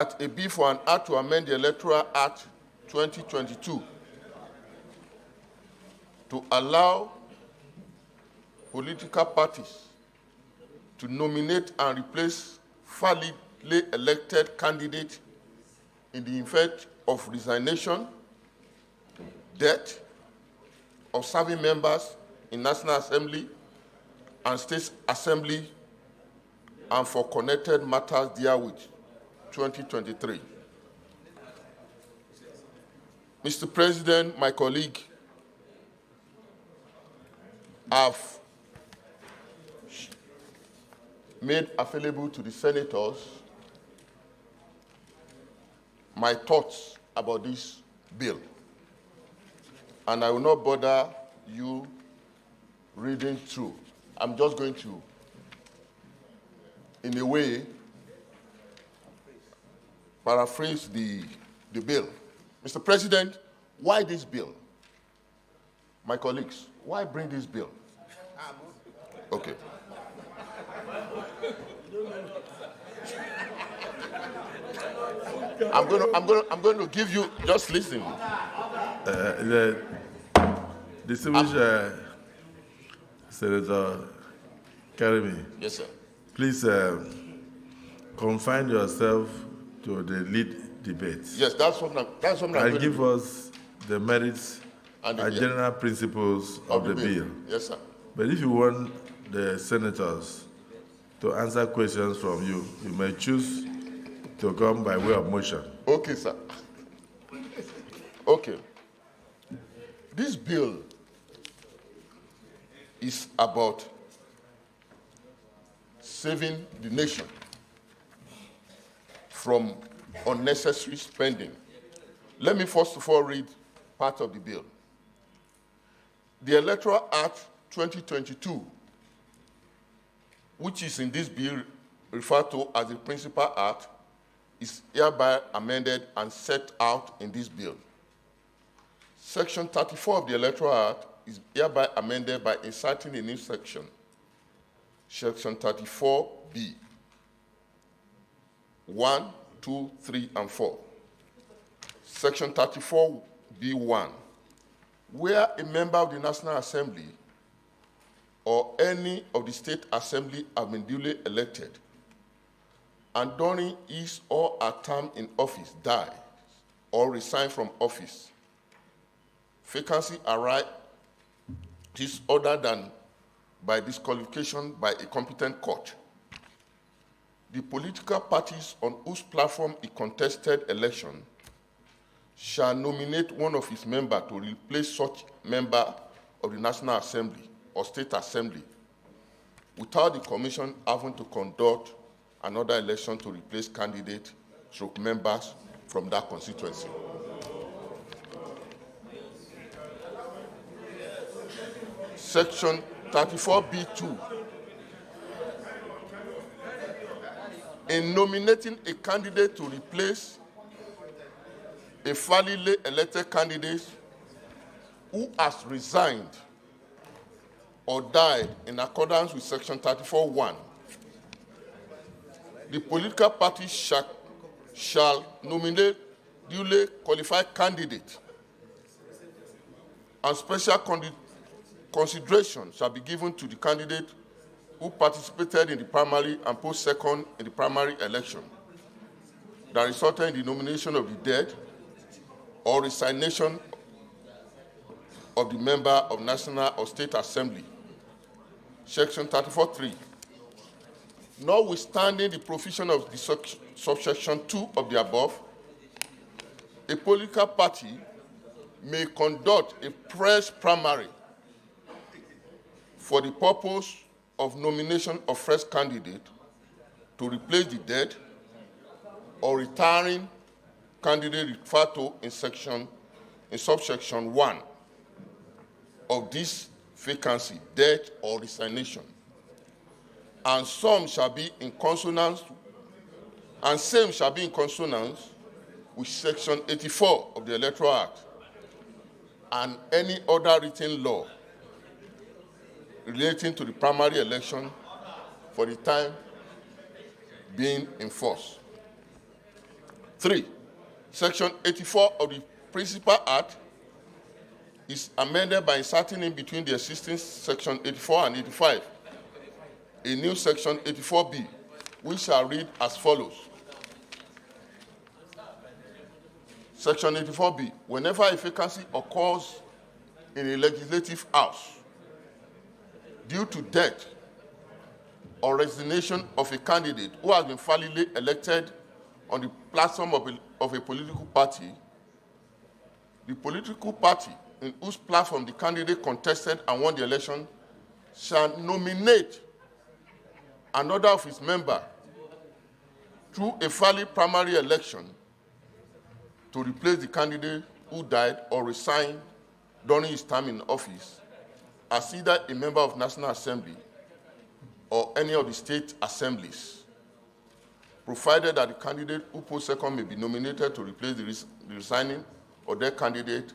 That a bill for an act to amend the Electoral Act 2022 to allow political parties to nominate and replace validly elected candidates in the event of resignation, death of serving members in National Assembly and State Assembly and for connected matters therewith, 2023. Mr. President, my colleague, have made available to the senators my thoughts about this bill. And I will not bother you reading through. I'm just going to, in a way, paraphrase the bill. Mr. President, why this bill? My colleagues, why bring this bill? Okay. I'm going to give you, just listen. The distinguished Senator Karimi. Yes, sir. Please confine yourself to the lead debate. Yes, that's what I'm and going to give do. us the merits and general principles of the bill. Yes, sir. But if you want the senators to answer questions from you, you may choose to come by way of motion. Okay, sir. Okay. This bill is about saving the nation from unnecessary spending. Let me first of all read part of the bill. The Electoral Act 2022, which is in this bill referred to as the Principal Act, is hereby amended and set out in this bill. Section 34 of the Electoral Act is hereby amended by inserting a new section, Section 34B, 1, 2, 3, and 4. Section 34B1, where a member of the National Assembly or any of the State Assembly have been duly elected and during his or her term in office dies or resigns from office, vacancy arises other than by disqualification by a competent court. The political parties on whose platform a contested election shall nominate one of its members to replace such member of the National Assembly or State Assembly without the Commission having to conduct another election to replace candidates or members from that constituency. Section 34B2. In nominating a candidate to replace a validly elected candidate who has resigned or died in accordance with Section 34(1), the political party shall nominate duly qualified candidate, and special consideration shall be given to the candidate who participated in the primary and posed second in the primary election that resulted in the nomination of the dead or resignation of the member of National or State Assembly. Section 34(3). Notwithstanding the provision of the subsection 2 of the above, a political party may conduct a fresh primary for the purpose of nomination of fresh candidate to replace the dead or retiring candidate referred to in subsection 1 of this vacancy, death or resignation. And same shall be in consonance with Section 84 of the Electoral Act and any other written law relating to the primary election for the time being in force. 3. Section 84 of the Principal Act is amended by inserting in between the existing Section 84 and 85 a new Section 84B, which shall read as follows. Section 84B, whenever a vacancy occurs in a legislative house due to death or resignation of a candidate who has been validly elected on the platform of a political party, the political party in whose platform the candidate contested and won the election shall nominate another of its members through a valid primary election to replace the candidate who died or resigned during his term in office as either a member of National Assembly or any of the state assemblies, provided that the candidate who posed second may be nominated to replace the resigning or dead candidate,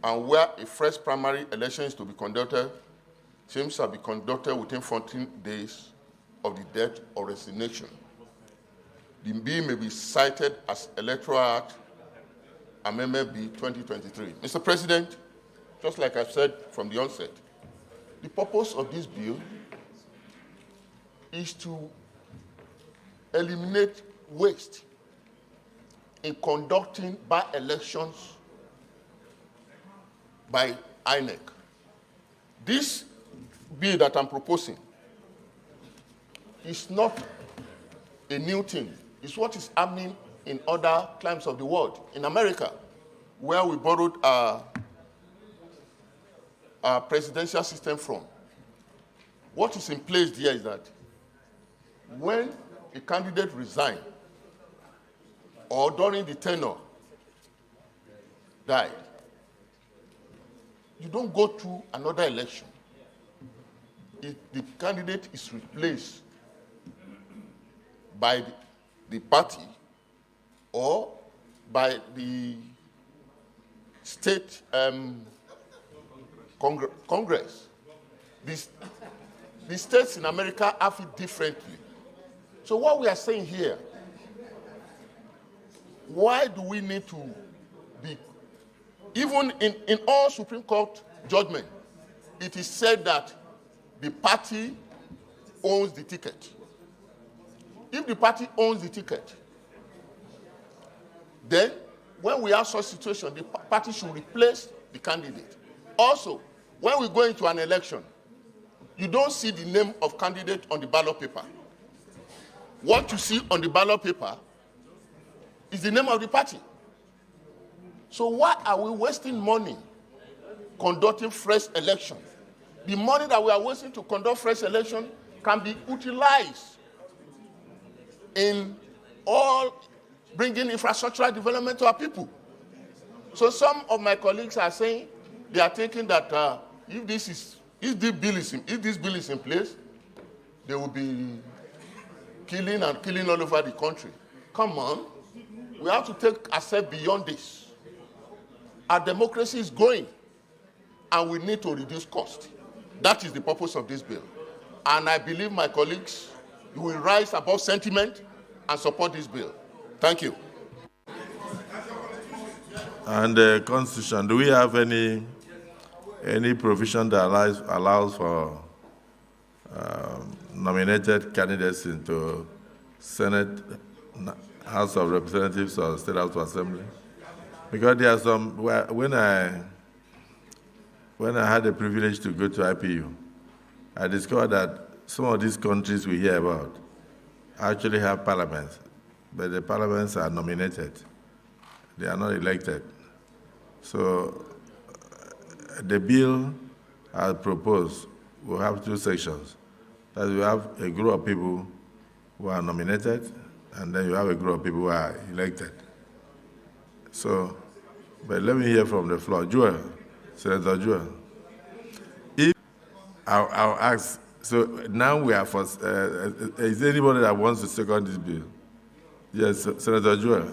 and where a fresh primary election is to be conducted, same shall be conducted within 14 days of the death or resignation. The bill may be cited as Electoral Act Amendment B 2023. Mr. President, just like I've said from the onset, the purpose of this bill is to eliminate waste in conducting by-elections by INEC. This bill that I'm proposing is not a new thing. It's what is happening in other climes of the world. In America, where we borrowed our presidential system from, what is in place there is that when a candidate resigns or during the tenure died, you don't go through another election. If the candidate is replaced by the party or by the state Congress. The states in America have it differently. So what we are saying here, why do we need to be, even in all Supreme Court judgment, it is said that the party owns the ticket. If the party owns the ticket, then when we have such situation, the party should replace the candidate. Also, when we go into an election, you don't see the name of candidate on the ballot paper. What you see on the ballot paper is the name of the party. So why are we wasting money conducting fresh election? The money that we are wasting to conduct fresh election can be utilized in all bringing infrastructural development to our people. So some of my colleagues are saying they are thinking that if this bill is in place, they will be killing all over the country. Come on, we have to take a step beyond this. Our democracy is growing, and we need to reduce cost. That is the purpose of this bill. And I believe my colleagues will rise above sentiment and support this bill. Thank you. And the Constitution, do we have any provision that allows for nominated candidates into Senate, House of Representatives, or State House of Assembly? Because there are some, when I had the privilege to go to IPU, I discovered that some of these countries we hear about actually have parliaments, but the parliaments are nominated. They are not elected. So the bill as proposed will have two sections. That we have a group of people who are nominated, and then you have a group of people who are elected. So, but let me hear from the floor. Joel, Senator Joel. I'll ask, so now we are for, is there anybody that wants to second this bill? Yes, Senator Joel.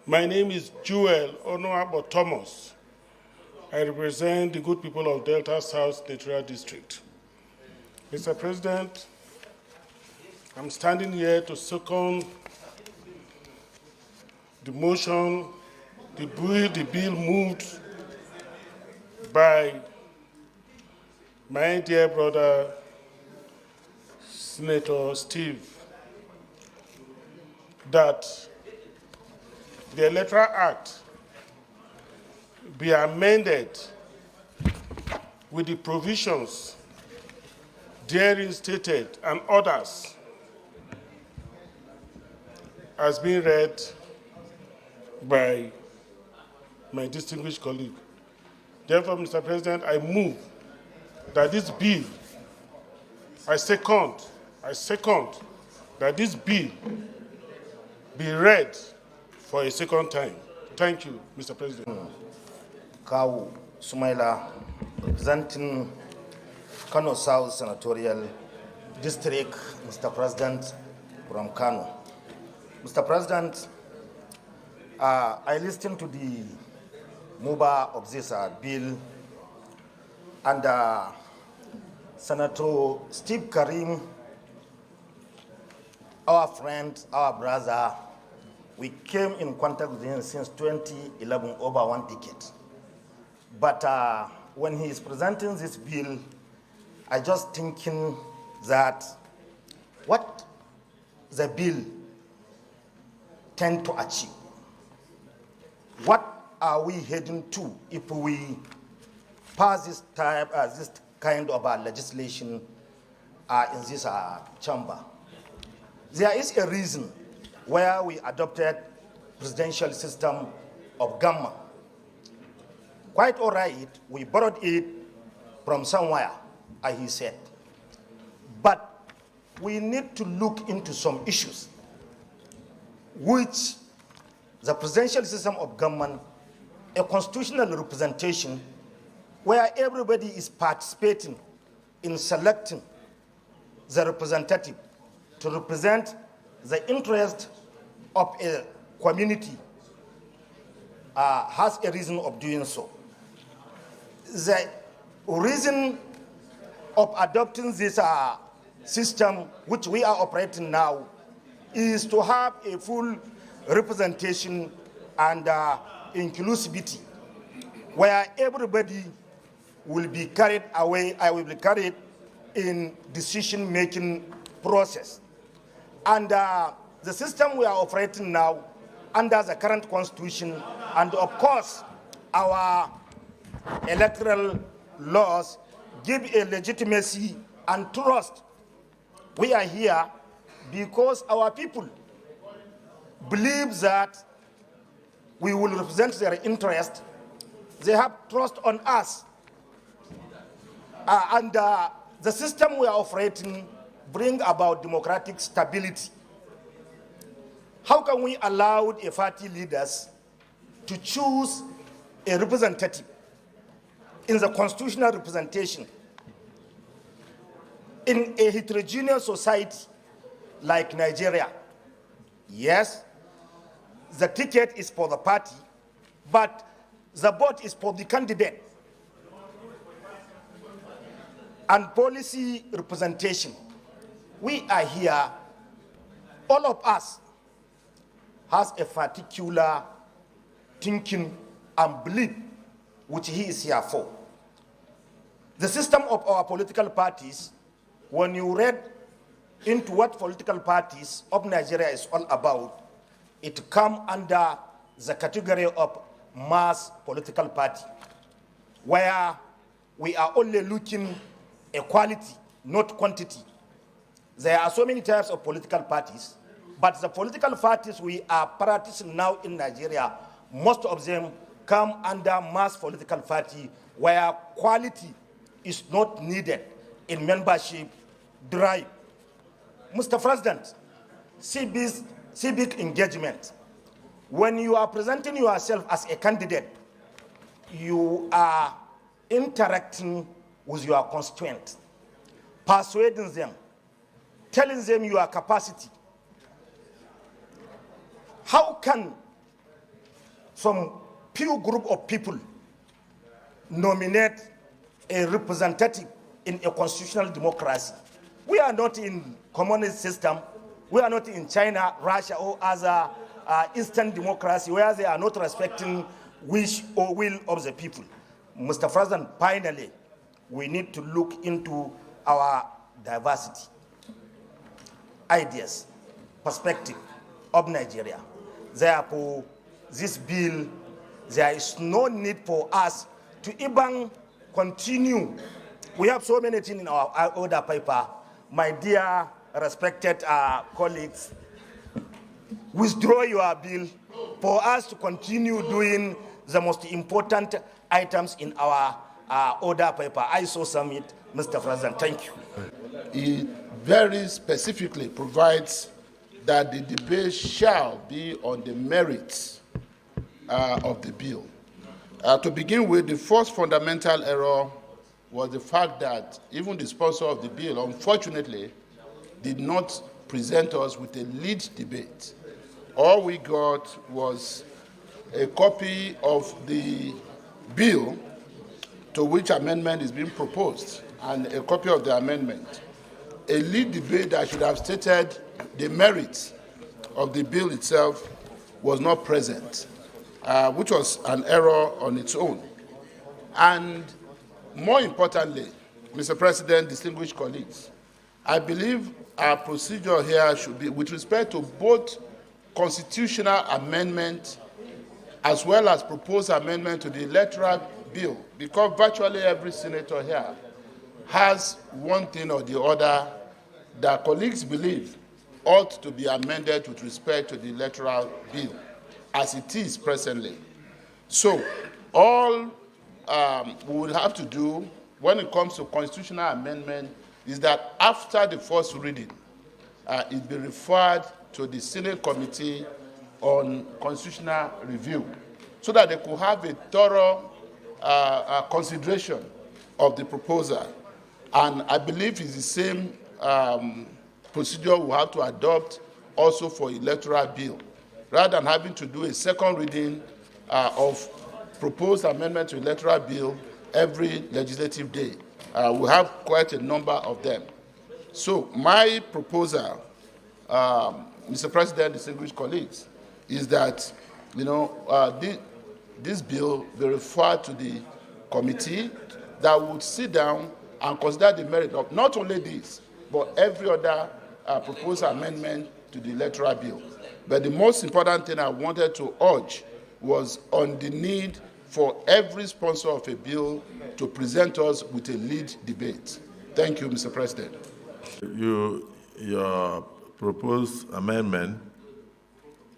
My name is Joel Onoabo Thomas. I represent the good people of Delta South Senatorial District. Mr. President, I'm standing here to second the motion, the bill moved by my dear brother, Senator Steve, that the Electoral Act be amended with the provisions therein stated and others as being read by my distinguished colleague. Therefore, Mr. President, I move that this bill, I second that this bill be read for a second time. Thank you, Mr. President. Kawu Sumaila, representing Kano South Senatorial District, Mr. President, from Kano. Mr. President, I listened to the MUBA of this bill, and Senator Steve Karim, our friend, our brother, we came in contact with him since 2011, over 1 decade. But when he is presenting this bill, I just thinking that what the bill tend to achieve. What are we heading to if we pass this kind of legislation in this chamber? There is a reason where we adopted presidential system of government. Quite all right, we borrowed it from somewhere, as he said. But we need to look into some issues which the presidential system of government, a constitutional representation where everybody is participating in selecting the representative to represent the interest of a community, has a reason of doing so. The reason of adopting this system which we are operating now is to have a full representation and inclusivity, where everybody will be carried away, I will be carried in decision-making process. And the system we are operating now under the current constitution, and of course, our electoral laws give a legitimacy and trust. We are here because our people believe that we will represent their interest. They have trust on us. And the system we are operating bring about democratic stability. How can we allow a party leaders to choose a representative in the constitutional representation in a heterogeneous society like Nigeria? Yes, the ticket is for the party, but the vote is for the candidate. And policy representation. We are here, all of us has a particular thinking and belief which he is here for. The system of our political parties, when you read into what political parties of Nigeria is all about, it comes under the category of mass political party, where we are only looking at quality, not quantity. There are so many types of political parties, but the political parties we are practicing now in Nigeria, most of them come under mass political party, where quality is not needed in membership drive. Mr. President, civic engagement. When you are presenting yourself as a candidate, you are interacting with your constituents, persuading them, telling them your capacity. How can some few group of people nominate a representative in a constitutional democracy? We are not in communist system. We are not in China, Russia, or other Eastern democracy where they are not respecting wish or will of the people. Mr. President, finally, we need to look into our diversity, ideas, perspective of Nigeria. Therefore, this bill, there is no need for us to even continue. We have so many things in our order paper. My dear respected colleagues, withdraw your bill for us to continue doing the most important items in our order paper. I so submit, Mr. President. Thank you. It very specifically provides that the debate shall be on the merits of the bill. To begin with, the first fundamental error was the fact that even the sponsor of the bill, unfortunately, did not present us with a lead debate. All we got was a copy of the bill to which amendment is being proposed and a copy of the amendment. A lead debate that should have stated the merits of the bill itself was not present, which was an error on its own. And more importantly, Mr. President, distinguished colleagues, I believe our procedure here should be with respect to both constitutional amendment as well as proposed amendment to the electoral bill, because virtually every senator here has one thing or the other that colleagues believe ought to be amended with respect to the electoral bill as it is presently. So all we will have to do when it comes to constitutional amendment is that after the first reading, it be referred to the Senate Committee on Constitutional Review so that they could have a thorough consideration of the proposal. And I believe it's the same procedure we have to adopt also for electoral bill. Rather than having to do a second reading of proposed amendment to electoral bill every legislative day. We have quite a number of them. So my proposal, Mr. President, distinguished colleagues, is that this bill be referred to the committee that would sit down and consider the merit of not only this, but every other proposed amendment to the electoral bill. But the most important thing I wanted to urge was on the need for every sponsor of a bill to present us with a lead debate. Thank you, Mr. President. Your proposed amendment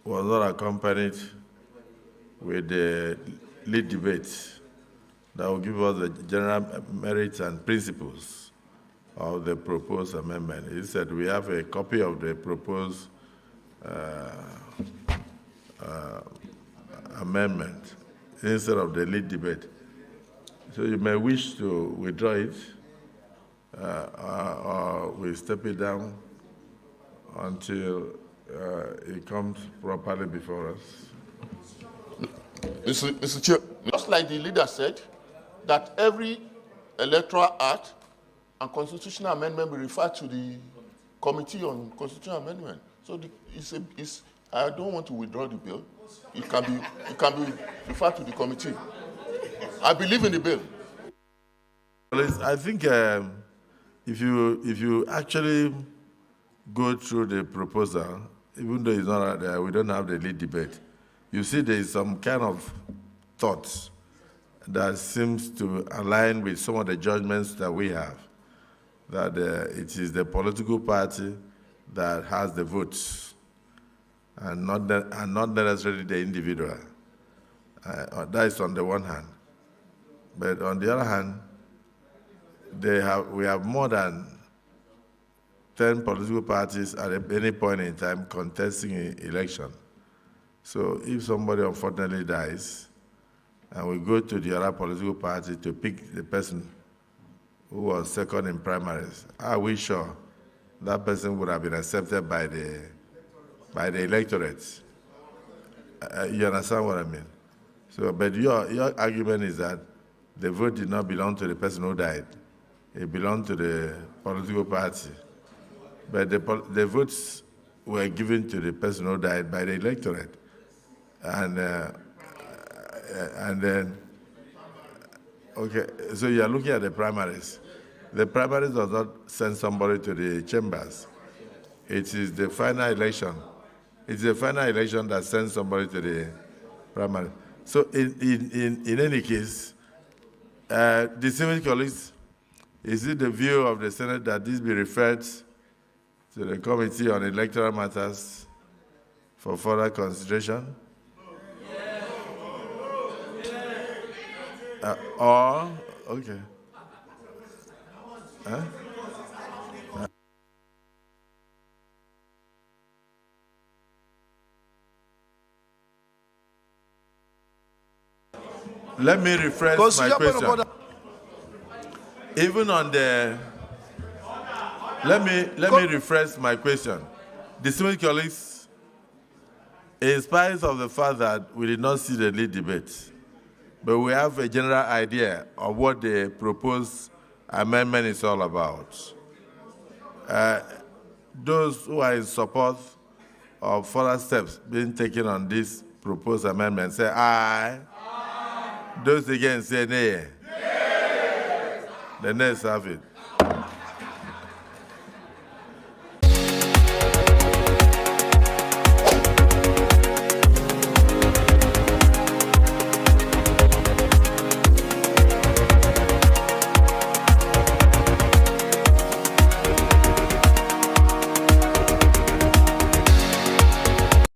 was not accompanied with the lead debate that will give us the general merits and principles of the proposed amendment. He said we have a copy of the proposed amendment instead of the lead debate. So you may wish to withdraw it or we step it down until it comes properly before us. Mr. Chair, just like the leader said, that every electoral act and constitutional amendment be referred to the Committee on Constitutional Amendment. So I don't want to withdraw the bill. It can be referred to the committee. I believe in the bill. I think if you actually go through the proposal, even though it's not there, we don't have the lead debate, you see there is some kind of thoughts that seems to align with some of the judgments that we have, that it is the political party that has the votes and not necessarily the individual. That is on the one hand. But on the other hand, we have more than 10 political parties at any point in time contesting an election. So if somebody unfortunately dies, and we go to the other political party to pick the person who was second in primaries, are we sure that person would have been accepted by the electorate? You understand what I mean? So, but your argument is that the vote did not belong to the person who died. It belonged to the political party. But the votes were given to the person who died by the electorate. And then, okay, so you are looking at the primaries. The primaries does not send somebody to the chambers. It is the final election. It's the final election that sends somebody to the primary. So in any case, distinguished colleagues, is it the view of the Senate that this be referred to the Committee on Electoral Matters for further consideration? Or, okay. Huh? Let me rephrase my question. Even on the, let me rephrase my question. Distinguished colleagues, in spite of the fact that we did not see the lead debate, but we have a general idea of what the proposed amendment is all about. Those who are in support of further steps being taken on this proposed amendment say aye. Those against say nay. Nay. The nays have it.